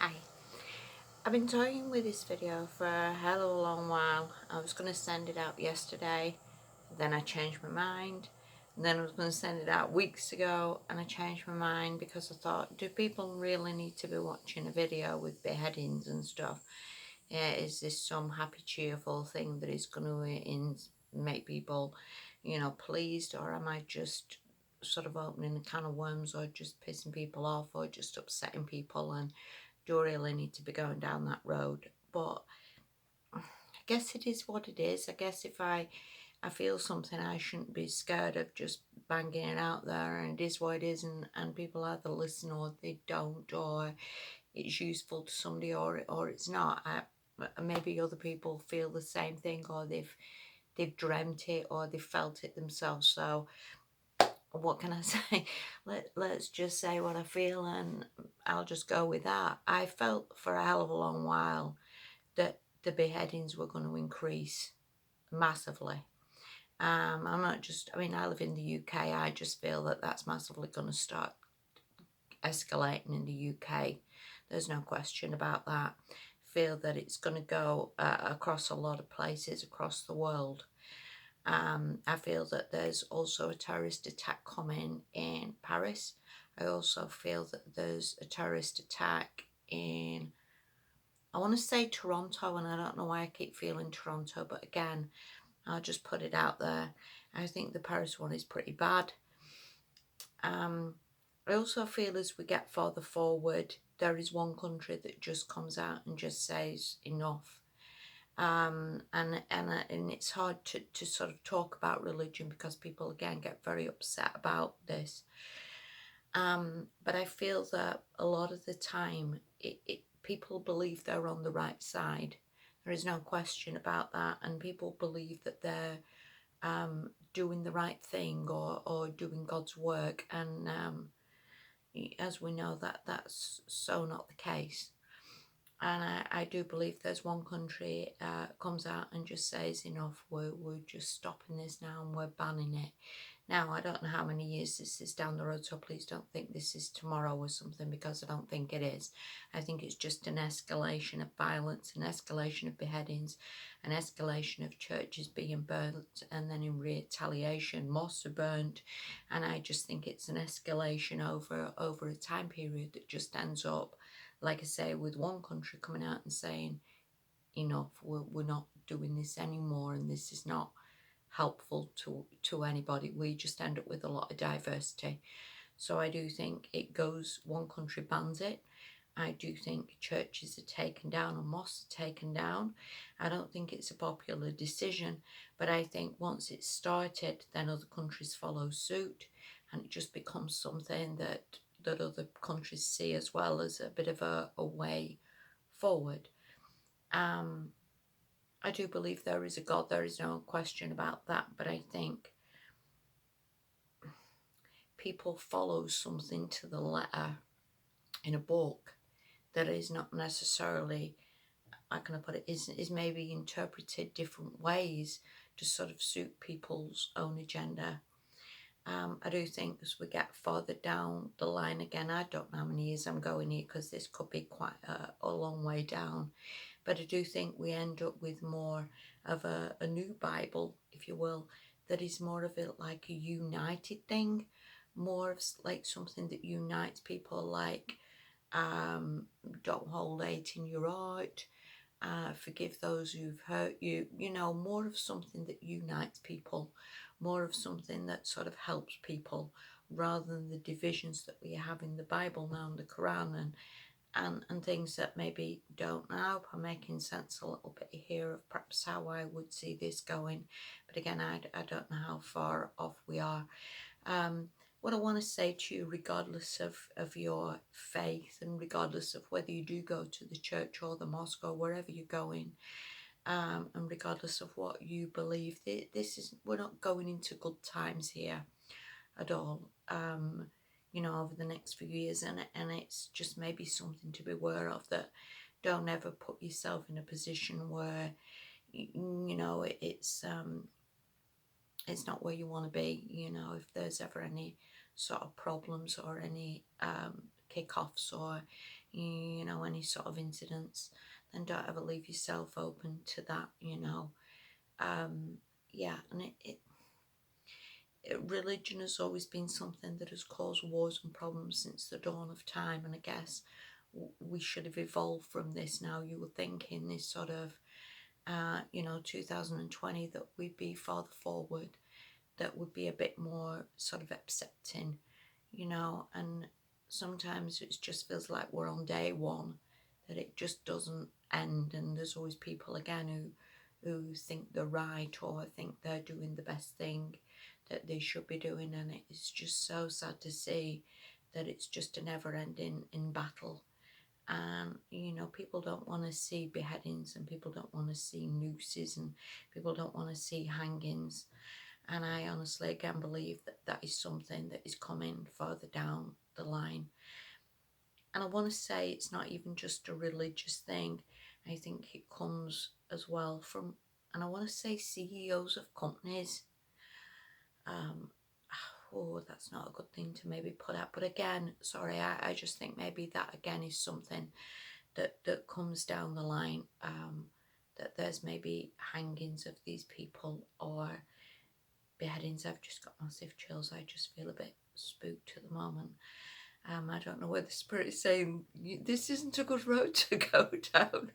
Hi. I've been toying with this video for a hell of a long while. I was going to send it out yesterday, then I changed my mind. And then I was going to send it out weeks ago and I changed my mind because I thought, do people really need to be watching a video with beheadings and stuff? Yeah, is this some happy cheerful thing that is going to make people, pleased, or am I just sort of opening a can of worms or just pissing people off or just upsetting people, and do I really need to be going down that road? But I guess it is what it is. I guess if I feel something, I shouldn't be scared of just banging it out there, and it is what it is, and people either listen or they don't, or it's useful to somebody or it's not. Maybe other people feel the same thing, or they've dreamt it or they've felt it themselves. So what can I say? Let's just say what I feel and I'll just go with that. I felt for a hell of a long while that the beheadings were going to increase massively. I'm not just, I mean, I live in the UK. I just feel that that's massively going to start escalating in the UK. There's no question about that. Feel that it's going to go across a lot of places across the world. I feel that there's also a terrorist attack coming in Paris. I also feel that there's a terrorist attack in, I want to say Toronto, and I don't know why I keep feeling Toronto, but again, I'll just put it out there. I think the Paris one is pretty bad. I also feel as we get further forward, there is one country that just comes out and just says enough. And it's hard to sort of talk about religion because people again get very upset about this. But I feel that a lot of the time people believe they're on the right side. There is no question about that, and people believe that they're doing the right thing or doing God's work, and as we know that's so not the case. And I do believe there's one country comes out and just says enough, we're just stopping this now and we're banning it. Now, I don't know how many years this is down the road, so please don't think this is tomorrow or something, because I don't think it is. I think it's just an escalation of violence, an escalation of beheadings, an escalation of churches being burnt, and then in retaliation mosques are burnt. And I just think it's an escalation over a time period that just ends up, like I say, with one country coming out and saying enough, we're not doing this anymore, and this is not helpful to anybody. We just end up with a lot of diversity. So I do think it goes, one country bans it. I do think churches are taken down and mosques are taken down. I don't think it's a popular decision, but I think once it's started, then other countries follow suit, and it just becomes something that other countries see as well as a bit of a way forward. I do believe there is a God, there is no question about that, but I think people follow something to the letter in a book that is not necessarily, how can I put it, is maybe interpreted different ways to sort of suit people's own agenda. I do think as we get further down the line, again, I don't know how many years I'm going here because this could be quite a long way down, but I do think we end up with more of a new Bible, if you will, that is more of it like a united thing, more of like something that unites people, like don't hold hate in your heart, forgive those who've hurt you, more of something that unites people, more of something that sort of helps people, rather than the divisions that we have in the Bible now and the Quran, and things that maybe don't. I hope I'm making sense a little bit here of perhaps how I would see this going, but again, I don't know how far off we are. What I want to say to you, regardless of your faith, and regardless of whether you do go to the church or the mosque or wherever you're going, and regardless of what you believe, we're not going into good times here at all. Over the next few years, and it's just maybe something to be aware of, that don't ever put yourself in a position where it's not where you want to be. If there's ever any sort of problems or any kick-offs, or you know, any sort of incidents, then don't ever leave yourself open to that, you know. Yeah, and religion has always been something that has caused wars and problems since the dawn of time, and I guess we should have evolved from this now. You would think in this sort of, you know, 2020 that we'd be farther forward, that would be a bit more sort of accepting, you know, and sometimes it just feels like we're on day one, that it just doesn't end, and there's always people again who think they're right or think they're doing the best thing that they should be doing, and it's just so sad to see that it's just a never ending in battle. And you know, people don't want to see beheadings, and people don't want to see nooses, and people don't want to see hangings. And I honestly again believe that that is something that is coming further down the line. And I want to say it's not even just a religious thing. I think it comes as well from, and I want to say CEOs of companies. Um, oh, that's not a good thing to maybe put out. But again, sorry, I just think maybe that again is something that comes down the line. That there's maybe hangings of these people or beheadings. I've just got massive chills. I just feel a bit spooked at the moment. I don't know where the spirit is saying this isn't a good road to go down.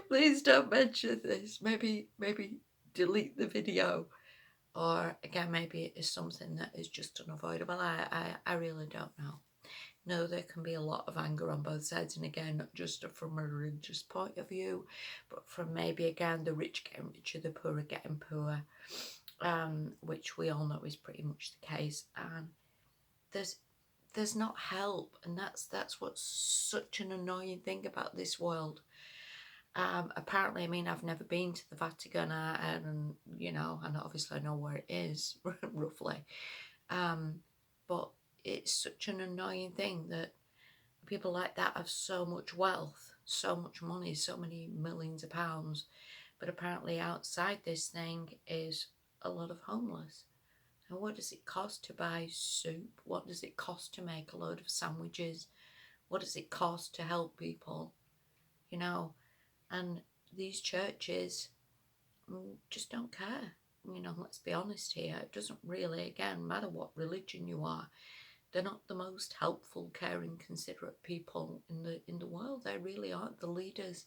Please don't mention this. Maybe delete the video, or again maybe it is something that is just unavoidable. I really don't know. No, there can be a lot of anger on both sides, and again, not just from a religious point of view, but from maybe again the rich getting richer, the poor are getting poorer, which we all know is pretty much the case. And there's not help, and that's what's such an annoying thing about this world. Apparently, I mean, I've never been to the Vatican, and you know, and obviously I know where it is roughly, but it's such an annoying thing that people like that have so much wealth, so much money, so many millions of pounds, but apparently outside this thing is a lot of homeless. And what does it cost to buy soup? What does it cost to make a load of sandwiches? What does it cost to help people? You know, and these churches just don't care. You know, let's be honest here. It doesn't really, again, matter what religion you are. They're not the most helpful, caring, considerate people in the world. They really aren't. The leaders,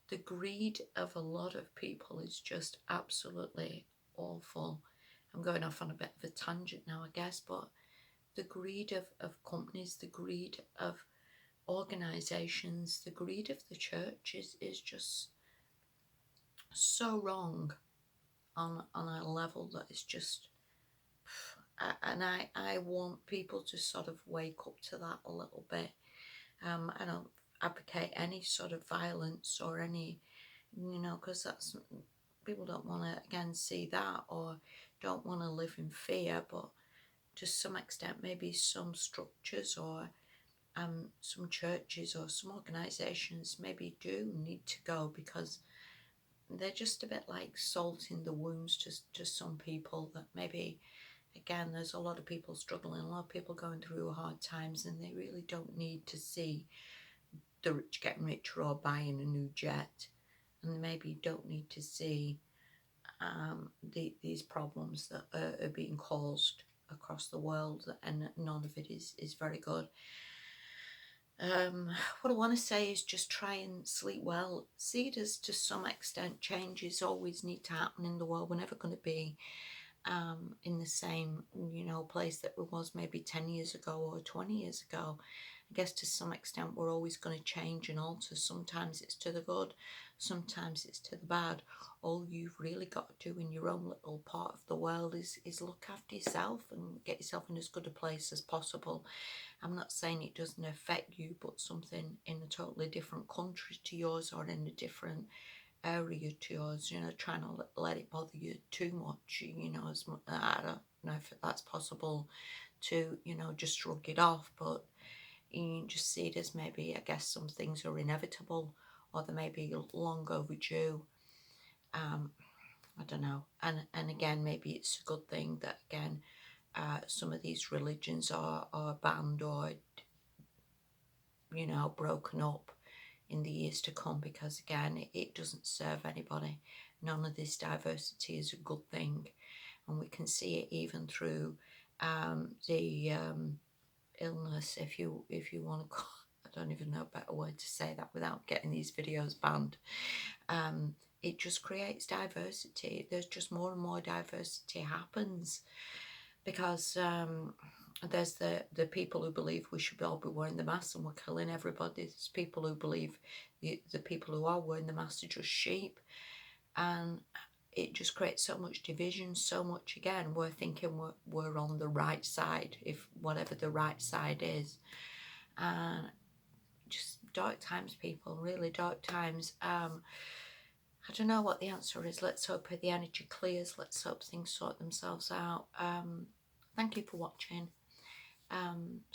the greed of a lot of people is just absolutely awful. I'm going off on a bit of a tangent now, I guess, but the greed of companies, the greed of organisations, the greed of the church is just so wrong on a level that is just, and I want people to sort of wake up to that a little bit. I don't advocate any sort of violence or any, you know, because that's, people don't want to again see that or don't want to live in fear, but to some extent maybe some structures or some churches or some organisations maybe do need to go, because they're just a bit like salt in the wounds to some people that maybe, again, there's a lot of people struggling, a lot of people going through hard times, and they really don't need to see the rich getting richer or buying a new jet, and they maybe don't need to see these problems that are being caused across the world, and none of it is very good. What I want to say is just try and sleep well. See it as, to some extent, changes always need to happen in the world. We're never going to be in the same, you know, place that we was maybe 10 years ago or 20 years ago. I guess to some extent we're always going to change and alter. Sometimes it's to the good, sometimes it's to the bad. All you've really got to do in your own little part of the world is look after yourself and get yourself in as good a place as possible. I'm not saying it doesn't affect you, but something in a totally different country to yours or in a different area to yours, you know, try not to let it bother you too much, you know, as much, I don't know if that's possible to, you know, just shrug it off, but you just see it as maybe, I guess, some things are inevitable or they may be long overdue. I don't know, and again, maybe it's a good thing that again some of these religions are banned or, you know, broken up in the years to come, because again, it doesn't serve anybody. None of this diversity is a good thing, and we can see it even through the illness, if you want to call, I don't even know a better word to say that without getting these videos banned. It just creates diversity. There's just more and more diversity happens, because there's the people who believe we should all be wearing the masks and we're killing everybody. There's people who believe the people who are wearing the masks are just sheep, and it just creates so much division, so much, again, we're thinking we're on the right side, if whatever the right side is. And just dark times, people, really dark times. I don't know what the answer is. Let's hope the energy clears. Let's hope things sort themselves out. Thank you for watching.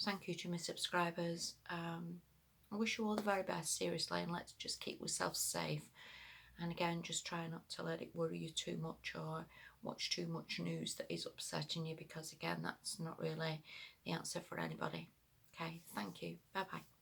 Thank you to my subscribers. I wish you all the very best, seriously, and let's just keep ourselves safe. And again, just try not to let it worry you too much or watch too much news that is upsetting you, because again, that's not really the answer for anybody. Okay, thank you. Bye bye.